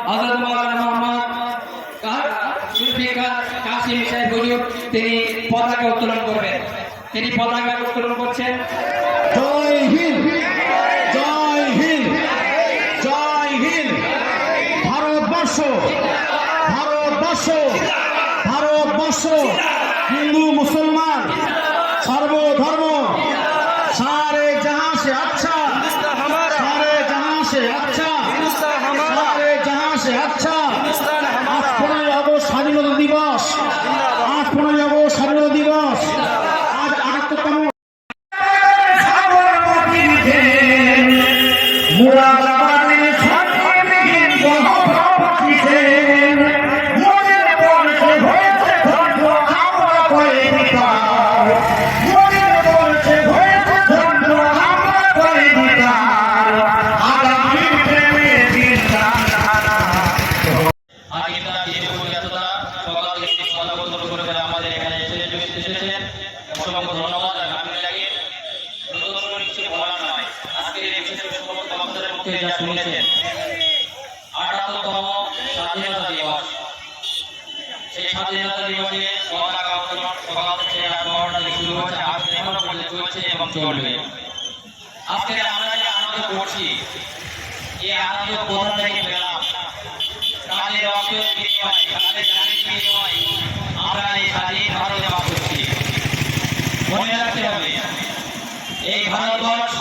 হযরত মাওলানা মোহাম্মদ জুলফিকার কাসিম সাহেব হুজুর তিনি পতাকা উত্তোলন করবেন। তিনি পতাকা উত্তোলন করছেন। জয় হিন্দ, জয় হিন্দ, জয় হিন্দ। ভারতবর্ষ, ভারতবর্ষ, ভারতবর্ষ, হিন্দু মুসলমান सर्वधर्म सारे जहां से अच्छा, सारे जहां से अच्छा, सारे जहां से अच्छा। आज 15 আগস্ট স্বাধীনতা দিবস, आज 15 আগস্ট স্বাধীনতা দিবস, आज 78তম মুরাদাবাদের স্বাধীন গণপ্রজাতন্ত্রী মনের বর্ষে হয়েছে ধন্য আমরা করে নিতাম, মনের বর্ষে হয়েছে ধন্য আমরা করে নিতাম আগামী প্রেমে বিশ্বাস। আগেকার যে পরিচালকরা সকাল থেকে কথা বলতে করে আমাদের এখানে এসেছেন, অসংখ্য ধন্যবাদ। আমি লাগে নতুন করে কিছু বলার নয়, আজকের এই বিশেষ সমস্ত বক্তাদের মুখে যা শুনেছেন 78তম স্বাধীনতা দিবস, সেই স্বাধীনতা দিবসে পতাকা উত্তোলন সকাল থেকে রাত 12টা থেকে শুরু হচ্ছে, আজ এখনো পর্যন্ত চলছে এবং চলবে। আজকে আমরা যে আনন্দ করছি, এই আনন্দ কোথা থেকে পেলাম? তাদের রক্তের বিনিময়, তাদের জানের বিনিময় আমরা এই স্বাধীন ভারতে বাস করছি। মনে রাখতে হবে, এই ভারতবর্ষ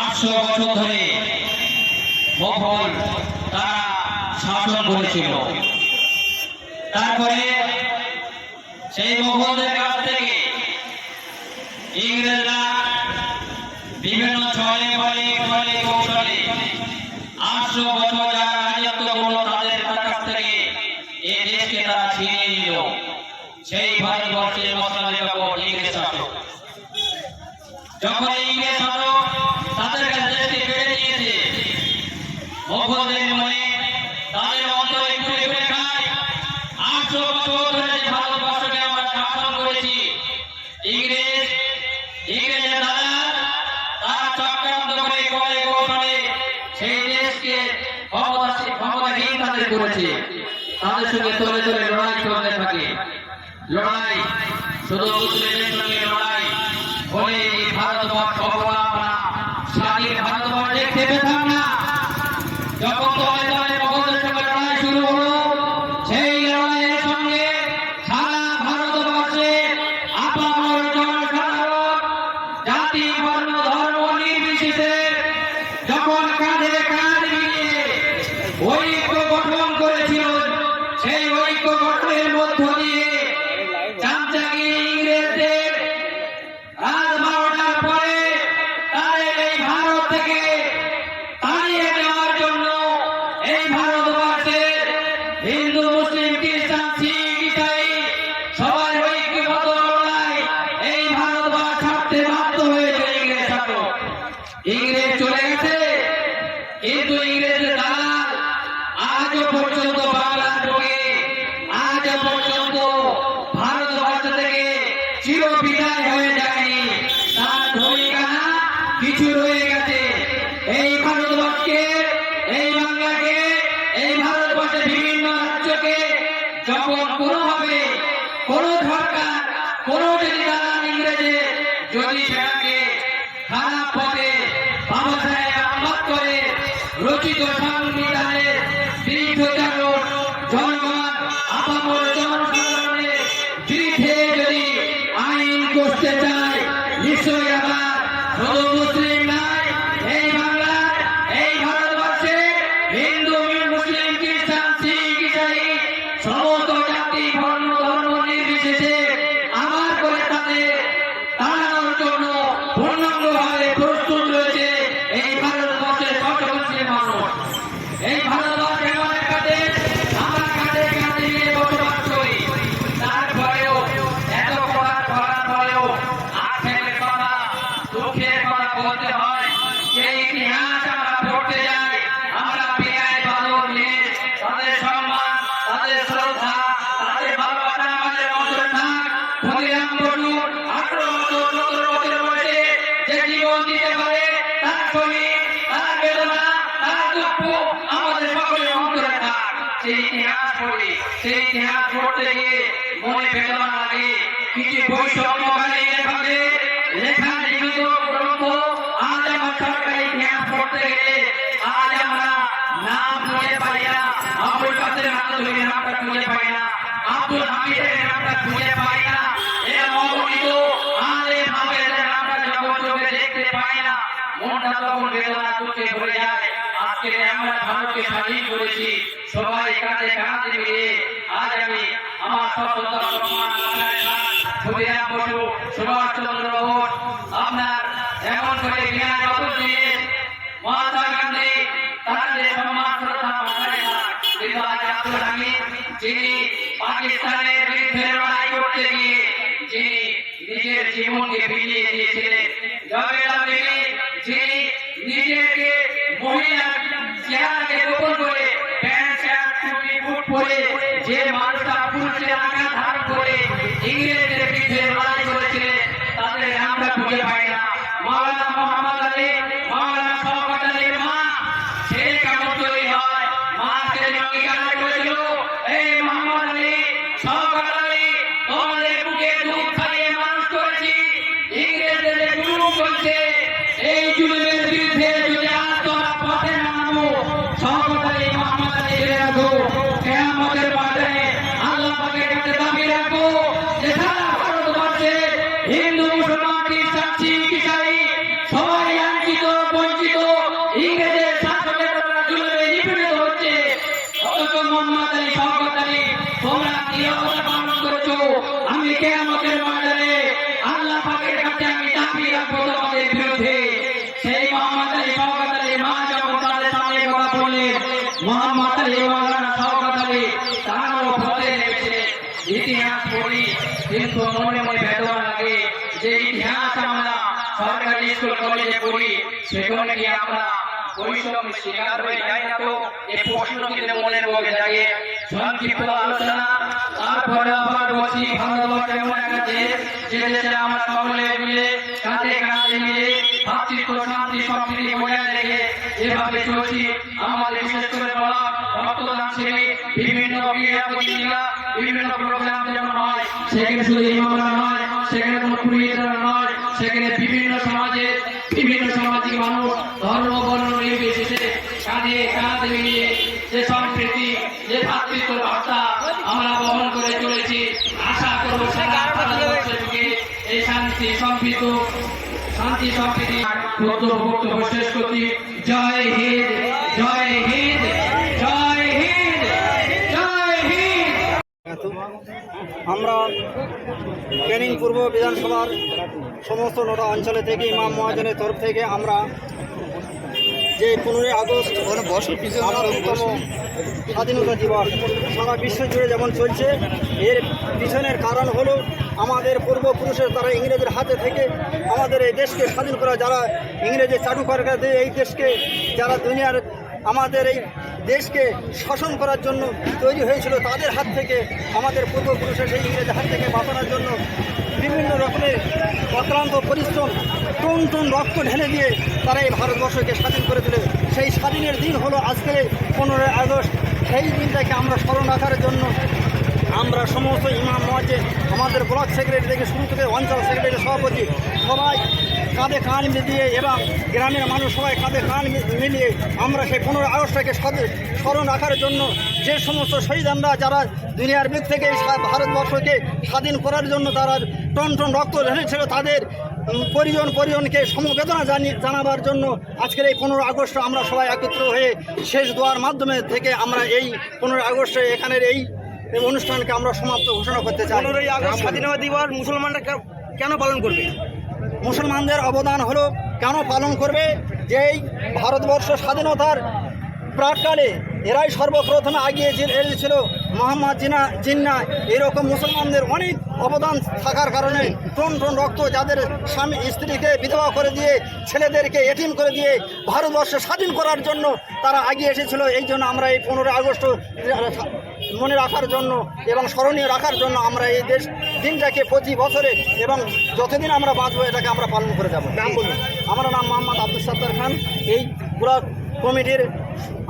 800 বছর ধরে মোগল তারা শাসন করেছিল। তারপরে সেই মোগলদের কাছ থেকে ইংরেজরা বিভিন্ন ছলে বলে ফলে কৌশলে 800 বছর যারা রাজত্ব করলো তাদের কাছ থেকে এই দেশকে তারা ছিনিয়ে নিল। সেই ভারতবর্ষের মশলাদের কাপড় ইংরেজ শাসক, যখন ইংরেজ শাসক তাদের কাছে দেশকে কেড়ে নিয়েছে, মোগলদের মনে তাদের অন্তরে ঘুরে ঘুরে খায় 800 বছর ধরে যে ভারতবর্ষকে আমরা শাসন করেছি, ইংরেজের দ্বারা তারা চক্রান্ত করে কলে কৌশলে সেই দেশকে ক্ষমতাহীন তাদের করেছে। তাদের সঙ্গে তলে তলে লড়াই চলতে থাকে। লড়াই শুধু মুসলিমদের সঙ্গে লড়াই হলে এই ভারতবর্ষ আমরা স্বাধীন ভারতবর্ষ দেখতে পেতাম না। যখন তলে তলে মোগলদের সঙ্গে লড়াই শুরু হলো, সেই লড়াইয়ের সঙ্গে সারা ভারতবর্ষে আপামর জনসাধারণ জাতি বর্ণ ধর্ম নির্বিশেষে যখন কাঁধে কাঁধ মিলিয়ে ঐক্য গঠন করেছিল, সেই ঐক্য গঠনের মধ্য দিয়ে চামচাগিরি ইংরেজদের রাত 12টার পরে তাদের এই ভারত থেকে তাড়িয়ে দেওয়ার জন্য এই ভারতবর্ষের হিন্দু মুসলিম খ্রিস্টান শিখ ইসাই সবাই ঐক্যবদ্ধ লড়াই এই ভারতবর্ষ ছাড়তে বাধ্য হয়েছে ইংরেজ শাসক। ইংরেজ চলে গেছে, কিন্তু ইংরেজের দালাল আজও পর্যন্ত বাংলার বুকে, আজ পর্যন্ত ভারতবর্ষ থেকে চির বিদায় হয়ে যায়নি। তার ভূমিকানা কিছু রয়ে গেছে। এই ভারতবর্ষকে, এই বাংলাকে, এই ভারতবর্ষের বিভিন্ন রাজ্যকে যখন কোনোভাবে কোনো সরকার, কোনো যদি দালাল ইংরেজে যদি সেটাকে খারাপ পথে বাবা সাহেব আম্বেদকরের রচিত সংবিধানের বিরুদ্ধাচরণ জনগণ আপামর জনসাধারণের বিরুদ্ধে যদি আইন করতে চায়, নিশ্চয়ই আবার শুধু মুসলিম নয়, এই বাংলার, এই ভারতবর্ষে হিন্দু মুসলিম খ্রিস্টান শিখ ইসাই সমস্ত জাতি বর্ণ ধর্ম নির্বিশেষে আমার করে তাদের তাড়ানোর জন্য পূর্ণাঙ্গভাবে প্রস্তুত রয়েছে এই ভারতবর্ষের সকল মানুষ। এই ভারতবর্ষে এমন একটা দেশ, আমরা কাঁধে কাঁধে নিয়ে বসবাস করি। তারপরেও এত করার পরেও আখের কথা, দুঃখের কথা বলতে হয়। সেই ইতিহাস আমরা পড়তে যাই, আমরা বিয়ায় বাদল নিয়ে তাদের সম্মান, তাদের শ্রদ্ধা, তাদের ভালোবাসা আমাদের অন্তরে থাক। ক্ষতিরাম বসু 18 বছর 17 বছর বয়সে যে জীবন দিতে পারে, তার শরীর, তার বেদনা, তার দুঃখ আমাদের সকল সেই ইতিহাস পড়ি, সেই ইতিহাস পড়তে গিয়ে মনে বেদনা লাগে। কিছু বৈষম্যকারী লেখকদের লেখা লিখিত গ্রন্থ আজ আমার সরকারি ইতিহাস পড়তে গেলে আজ আমরা নাম খুঁজে পাই না। আবুল কাদের নামদুলের নামটা খুঁজে পাই না, আব্দুল হামিদের নামটা খুঁজে পাই না। এরা অগণিত আলেম হাফেজের নামটা যখন চোখে দেখতে পাই না, মনটা তখন বেদনা দুঃখে ভরে যায়। আজকে আমরা ভারতকে স্বাধীন করেছি, সবাই কাঁধে কাঁধ মিলিয়ে। আজ আমি আমার সততা সম্মান ক্ষুদিরাম বসু, সুভাষচন্দ্র বোস, আপনার এমন করে জ্ঞান যত জিনিস, মহাত্মা গান্ধী, তার যে সম্মান শ্রদ্ধা মাথায় থাক। কিন্তু আজ আব্দুল হামিদ, যিনি পাকিস্তানের বিরুদ্ধে লড়াই করতে গিয়ে যিনি নিজের জীবনকে বিলিয়ে দিয়েছিলেন, জবেদা বিবি, যিনি নিজেকে মহিলা চেহারাকে গোপন করে প্যান্ট শার্ট টুপি বুট পরে যে মানুষটা পুরুষের আকার ধারণ করে ইংরেজদের বিরুদ্ধে লড়াই করেছিলেন, তাদের নামটা খুঁজে পাই না। মাওলানা মোহাম্মদ আলী, মাওলানা শওকত আলীর মা, ছেলে কেমন তৈরি হয়, মা ছেলে অঙ্গীকার করেছিল, এই মোহাম্মদ আলী, শওকত আলী, তোমাদের বুকে দুধ খাইয়ে মানুষ করেছি, ইংরেজদের যে জুলুম করছে, এই জুলুমের বিরুদ্ধে যদি আজ তোমরা পথে না নামো, শওকত আলী, মোহাম্মদ আলী জেনে রাখো, কিয়ামতের মাঠে আল্লাহ পাকের কাছে দাবি রাখো যে সারা ভারতবর্ষে হিন্দু, মুসলমান, খ্রিস্টান, শিখ, ইসাই সবাই লাঞ্ছিত, বঞ্চিত, ইংরেজের শাসনের দ্বারা জুলুমে নিপীড়িত হচ্ছে। অথচ মোহাম্মদ আলী, শওকত আলী, তোমরা নীরবতা পালন করেছো। আমি কিয়ামতের মাঠে আল্লাহ পাকের কাছে আমি দাবি রাখবো তোমাদের বিরুদ্ধে। সেই মোহাম্মদ আলী, শওকত আলীর মা যখন তাদের সামনে কথা বললেন, মোহাম্মদ আলী, মাওলানা শওকত আলী তারাও পথে নেমেছিলেন। ইতিহাস পড়ি, কিন্তু মনে মনে বেদনা লাগে যে ইতিহাস আমরা সরকারি স্কুল কলেজে পড়ি, সেখানে কি আমরা বৈষম্য শিকার হয়ে যাই না? তো এই প্রশ্ন কিন্তু মনের মধ্যে জাগে। সংক্ষিপ্ত আলোচনা, তারপরে আবার বলছি, ভারতবর্ষ এমন একটা দেশ যে দেশে আমরা সকলে মিলে কাঁধে কাঁধে মিলে ভাতৃত্ব, শান্তি, সম্প্রীতি বজায় রেখে যেভাবে চলছি, আমাদের বিশেষ করে বলা রক্তদান শিবির, বিভিন্ন ক্রীড়া প্রতিযোগিতা, বিভিন্ন প্রোগ্রাম যেমন হয়, সেখানে শুধু ইমামরা নয়, সেখানে কোনো পুরোহিতরা নয়, সেখানে বিভিন্ন সমাজের বিভিন্ন সামাজিক মানুষ ধর্ম বর্ণ নির্বিশেষে কাঁধে কাঁধ মিলিয়ে যে সম্প্রীতি, যে ভাতৃত্ব বার্তা আমরা বহন করে চলেছি। আশা করবো সারা ভারতবর্ষের বুকে এই শান্তি সম্প্রীতি বক্তব্য শেষ করছি। জয় হিন্দ, জয় হিন্দ, জয় হিন্দ, জয় হিন্দ। আমরা ক্যানিং পূর্ব বিধানসভার সমস্ত 9টা অঞ্চলে থেকে ইমাম মহাজনের তরফ থেকে আমরা যে 15ই আগস্ট আমার ১০তম স্বাধীনতা দিবস সারা বিশ্ব জুড়ে যেমন চলছে, এর পিছনের কারণ হলো আমাদের পূর্বপুরুষের তারা ইংরেজের হাতে থেকে আমাদের এই দেশকে স্বাধীন করা, যারা ইংরেজের চাটুকাররা দিয়ে এই দেশকে, যারা দুনিয়ার আমাদের এই দেশকে শাসন করার জন্য তৈরি হয়েছিল, তাদের হাত থেকে আমাদের পূর্বপুরুষের সেই ইংরেজের হাত থেকে বাঁচানোর জন্য বিভিন্ন রকমের অক্লান্ত পরিশ্রম, টন টন রক্ত ঢেলে দিয়ে তারা এই ভারতবর্ষকে স্বাধীন করে তোলে। সেই স্বাধীনের দিন হলো আজকে 15ই আগস্ট। সেই দিনটাকে আমরা স্মরণ রাখার জন্য আমরা সমস্ত ইমাম মহাজেন, আমাদের ব্লক সেক্রেটারি থেকে শুরু থেকে অঞ্চল সেক্রেটারি, সভাপতি সবাই কাঁধে কাঁধ মিলিয়ে এবং গ্রামের মানুষ সবাই কাঁধে কাঁধ মিলিয়ে আমরা সেই 15ই আগস্টটাকে স্মরণ রাখার জন্য যে সমস্ত শহীদানরা যারা দুনিয়ার বুক থেকে ভারতবর্ষকে স্বাধীন করার জন্য তারা টন টন রক্ত ঢেলেছিল, তাদের পরিজনকে সমবেদনা জানাবার জন্য আজকের এই 15ই আগস্ট আমরা সবাই একত্র হয়ে শেষ দোয়ার মাধ্যমে থেকে আমরা এই 15ই আগস্টে এখানের এই অনুষ্ঠানকে আমরা সমাপ্ত ঘোষণা করতে চাই। 15ই আগস্ট স্বাধীনতা দিবস মুসলমানরা কেন পালন করবে? মুসলমানদের অবদান হলো কেন পালন করবে, যে এই ভারতবর্ষ স্বাধীনতার প্রাককালে এরাই সর্বপ্রথমে আগিয়ে এসেছিল। মোহাম্মদ জিন্নাহ এরকম মুসলমানদের অনেক অবদান থাকার কারণে টন টন রক্ত, যাদের স্বামী স্ত্রীকে বিধবা করে দিয়ে, ছেলেদেরকে এতিম করে দিয়ে ভারতবর্ষ স্বাধীন করার জন্য তারা আগিয়ে এসেছিল। এই জন্য আমরা এই 15ই আগস্ট মনে রাখার জন্য এবং স্মরণীয় রাখার জন্য আমরা এই দিনটাকে প্রতি বছরে এবং যতদিন আমরা বাঁচবো এটাকে আমরা পালন করে যাব। নাম বলুন। আমার নাম মোহাম্মদ আব্দুল সত্তার খান, এই ব্লক কমিটির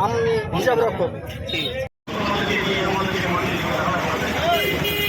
আমি হিসাব রক্ষক। আমাদেরকে দিয়ে আমাদেরকে মাটির